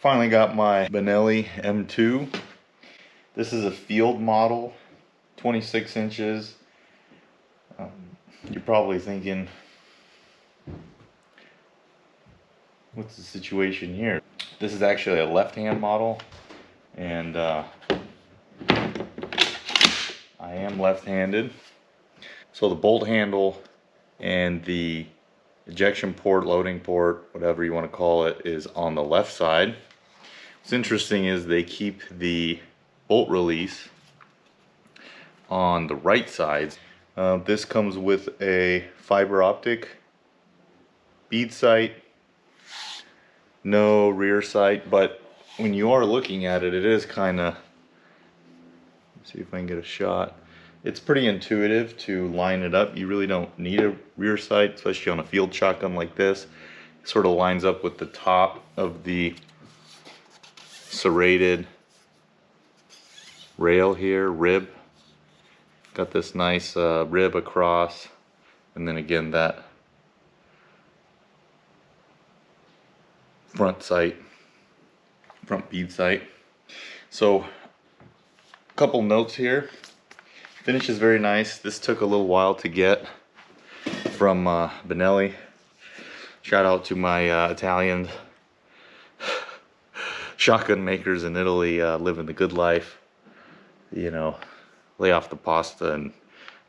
Finally got my Benelli M2. This is a field model, 26 inches. You're probably thinking, what's the situation here? This is actually a left-hand model, and I am left-handed. So the bolt handle and the ejection port, loading port, whatever you want to call it, is on the left side. What's interesting is they keep the bolt release on the right side. This comes with a fiber optic bead sight, no rear sight, but when you are looking at it, it is kind of, see if I can get a shot. It's pretty intuitive to line it up. You really don't need a rear sight, especially on a field shotgun like this. It sort of lines up with the top of the serrated rail here, rib. Got this nice rib across, and then again that front sight, front bead sight. So a couple notes here. Finish is very nice. This took a little while to get from Benelli. Shout out to my Italian shotgun makers in Italy, living the good life. You know, lay off the pasta and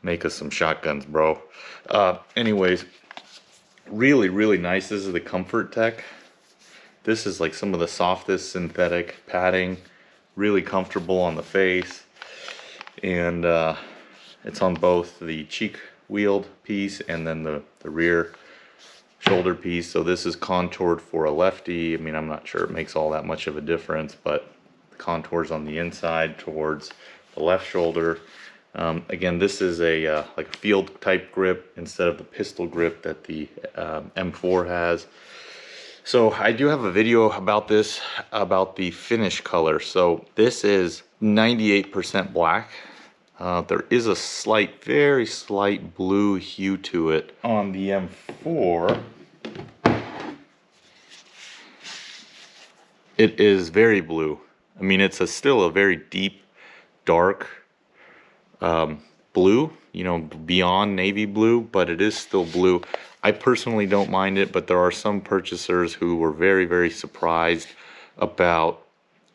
make us some shotguns, bro. Anyways, really nice. This is the Comfort Tech. This is like some of the softest synthetic padding, really comfortable on the face, and it's on both the cheek wheeled piece and then the rear shoulder piece. So this is contoured for a lefty. I mean, I'm not sure it makes all that much of a difference, but the contours on the inside towards the left shoulder. Again, this is a like a field type grip instead of the pistol grip that the M4 has. So I do have a video about this, about the finish color. So this is 98% black. There is a slight, very slight blue hue to it. On the M4, it is very blue. I mean, it's still a very deep, dark blue, you know, beyond navy blue, but it is still blue. I personally don't mind it, but there are some purchasers who were very surprised about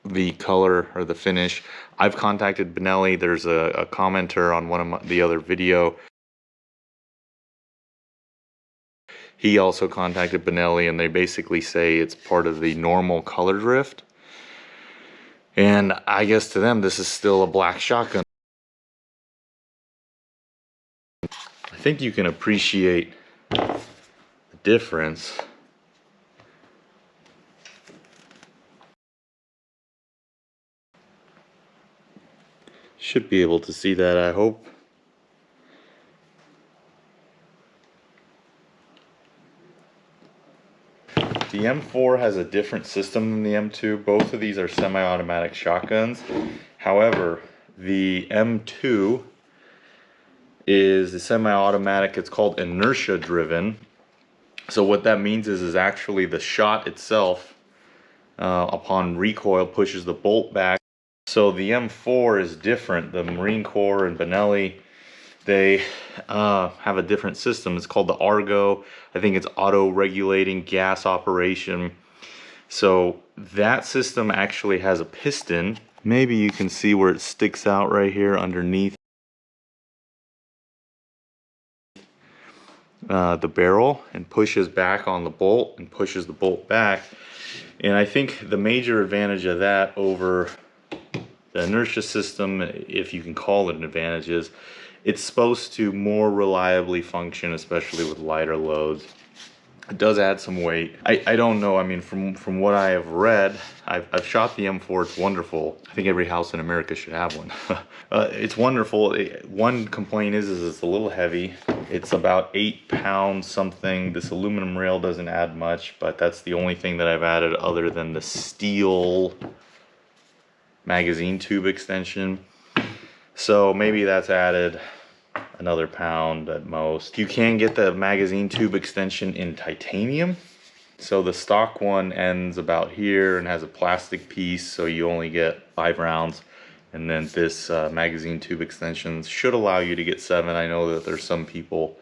the color or the finish. I've contacted Benelli. There's a commenter on one of the other video. He also contacted Benelli, and they basically say it's part of the normal color drift. And I guess to them, this is still a black shotgun. I think you can appreciate the difference. Should be able to see that, I hope. The M4 has a different system than the M2. Both of these are semi-automatic shotguns. However, the M2 is a semi-automatic. It's called inertia driven. So what that means is actually the shot itself, upon recoil, pushes the bolt back. So the M4 is different. The Marine Corps and Benelli, they have a different system. It's called the Argo. I think it's auto-regulating gas operation. So that system actually has a piston. Maybe you can see where it sticks out right here underneath the barrel, and pushes back on the bolt and pushes the bolt back. And I think the major advantage of that over the inertia system, if you can call it an advantage, is it's supposed to more reliably function, especially with lighter loads. It does add some weight. I don't know, I mean, from what I have read, I've shot the M4, it's wonderful. I think every house in America should have one. It's wonderful. One complaint is it's a little heavy. It's about 8 pounds something. This aluminum rail doesn't add much, but that's the only thing that I've added other than the steel magazine tube extension. So maybe that's added another pound at most. You can get the magazine tube extension in titanium, So the stock one ends about here and has a plastic piece, so you only get 5 rounds. And then this magazine tube extension should allow you to get 7. I know that there's some people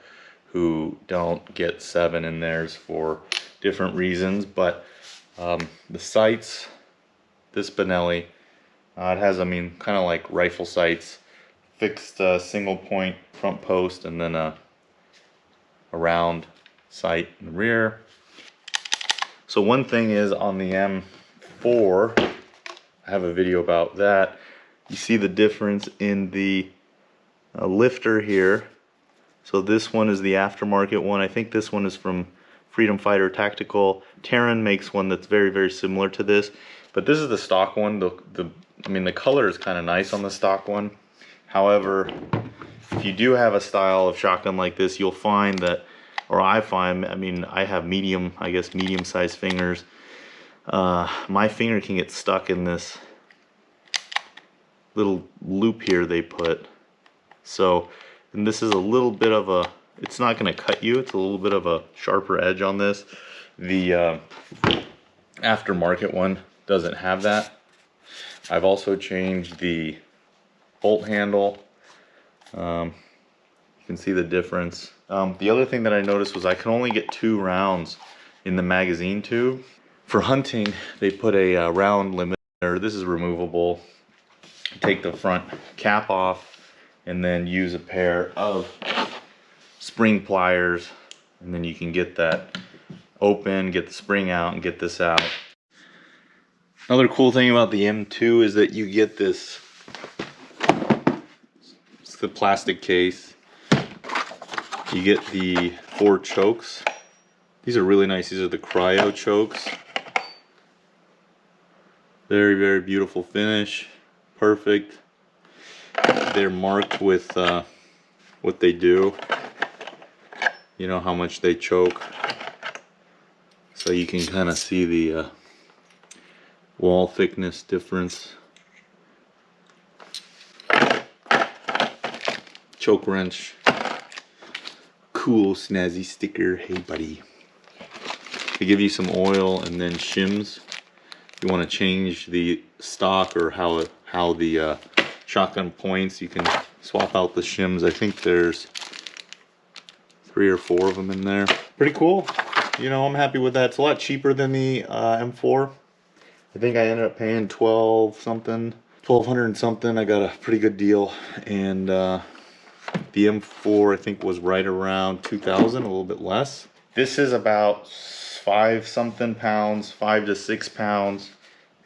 who don't get 7 in theirs for different reasons, but the sights, this Benelli, it has, I mean, kind of like rifle sights, fixed single point front post, and then a round sight in the rear. So one thing is on the M4, I have a video about that. You see the difference in the lifter here. So this one is the aftermarket one. I think this one is from Freedom Fighter Tactical. Terran makes one that's very, very similar to this. But this is the stock one. I mean, the color is kind of nice on the stock one. However, if you do have a style of shotgun like this, you'll find that, or I find, I mean, I have medium, I guess medium-sized fingers. My finger can get stuck in this little loop here they put. So, and this is a little bit of a, it's not going to cut you, it's a little bit of a sharper edge on this. The aftermarket one doesn't have that. I've also changed the bolt handle. You can see the difference. The other thing that I noticed was I can only get 2 rounds in the magazine tube. For hunting, they put a round limiter. This is removable. Take the front cap off and then use a pair of spring pliers, and then you can get that open, get the spring out, and get this out. Another cool thing about the M2 is that you get this, it's the plastic case. You get the 4 chokes. These are really nice. These are the cryo chokes. Very, very beautiful finish. Perfect. They're marked with what they do. You know how much they choke. So you can kind of see the wall thickness difference. Choke wrench. Cool snazzy sticker. Hey buddy. They give you some oil and then shims. If you want to change the stock or how the shotgun points, you can swap out the shims. I think there's 3 or 4 of them in there. Pretty cool. You know, I'm happy with that. It's a lot cheaper than the M4. I think I ended up paying 1200 and something. I got a pretty good deal. And the M4 I think was right around 2,000, a little bit less. This is about 5 something pounds, 5 to 6 pounds,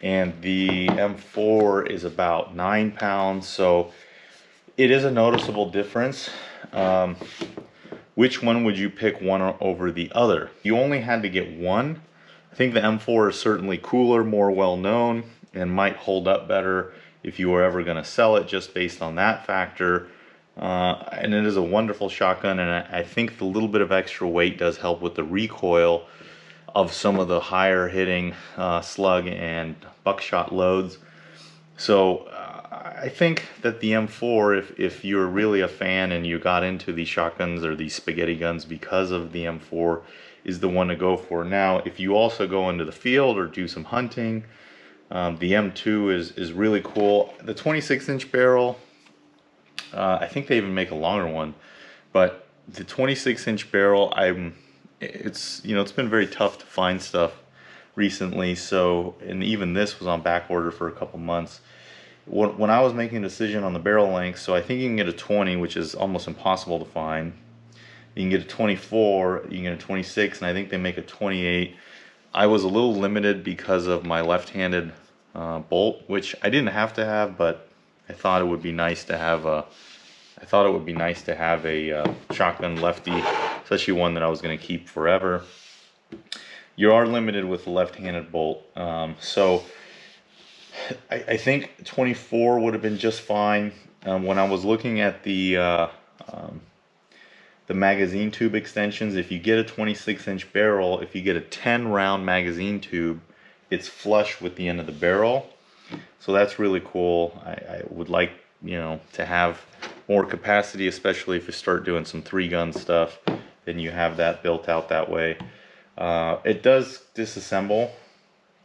and the M4 is about 9 pounds. So it is a noticeable difference. Which one would you pick one over the other? You only had to get one. I think the M4 is certainly cooler, more well known, and might hold up better if you were ever going to sell it, just based on that factor. And it is a wonderful shotgun, and I think the little bit of extra weight does help with the recoil of some of the higher hitting slug and buckshot loads. So I think that the M4, if you're really a fan and you got into these shotguns or these spaghetti guns because of the M4, is the one to go for. Now, if you also go into the field or do some hunting, the M2 is really cool. The 26-inch barrel, I think they even make a longer one, but the 26-inch barrel, it's been very tough to find stuff recently. So, and even this was on back order for a couple months. When I was making a decision on the barrel length, so I think you can get a 20, which is almost impossible to find. You can get a 24, you can get a 26, and I think they make a 28. I was a little limited because of my left-handed bolt, which I didn't have to have, but I thought it would be nice to have a. Shotgun lefty, especially one that I was going to keep forever. You are limited with the left-handed bolt, so I think 24 would have been just fine. When I was looking at the magazine tube extensions, if you get a 26-inch barrel, if you get a 10-round magazine tube, it's flush with the end of the barrel. So that's really cool. I would like, to have more capacity, especially if you start doing some 3-gun stuff, then you have that built out that way. It does disassemble.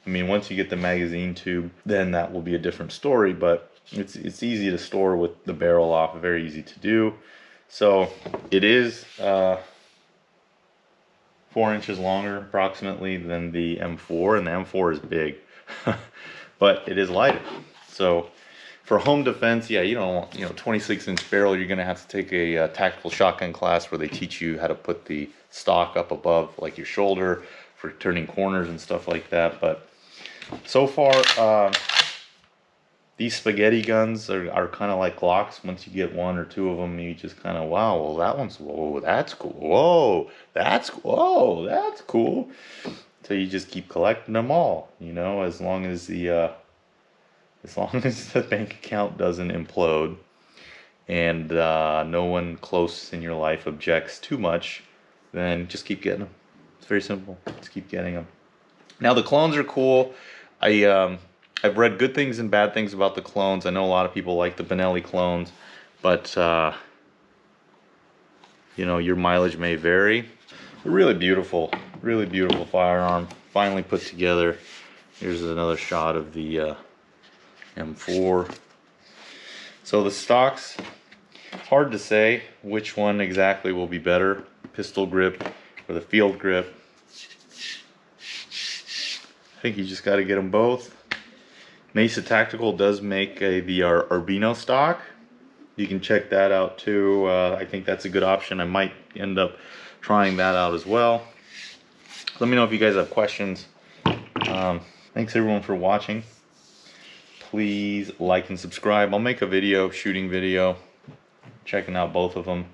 I mean, once you get the magazine tube, then that will be a different story, but it's easy to store with the barrel off, very easy to do. So it is 4 inches longer approximately than the M4, and the M4 is big, but it is lighter. So for home defense, yeah, you don't want, 26-inch barrel. You're gonna have to take a tactical shotgun class where they teach you how to put the stock up above like your shoulder for turning corners and stuff like that. But so far, these spaghetti guns are kind of like Glocks. Once you get one or two of them, you just kind of, wow, well that one's, whoa, that's cool. Whoa, that's cool. So you just keep collecting them all, as long as the bank account doesn't implode and no one close in your life objects too much, then just keep getting them. It's very simple. Just keep getting them. Now the clones are cool. I've read good things and bad things about the clones. I know a lot of people like the Benelli clones, but your mileage may vary. Really beautiful firearm. Finally put together. Here's another shot of the M4. So the stocks, hard to say which one exactly will be better, pistol grip or the field grip. I think you just got to get them both. Mesa Tactical does make the Arbino stock. You can check that out too. I think that's a good option. I might end up trying that out as well. Let me know if you guys have questions. Thanks everyone for watching. Please like and subscribe. I'll make a video, shooting video, checking out both of them.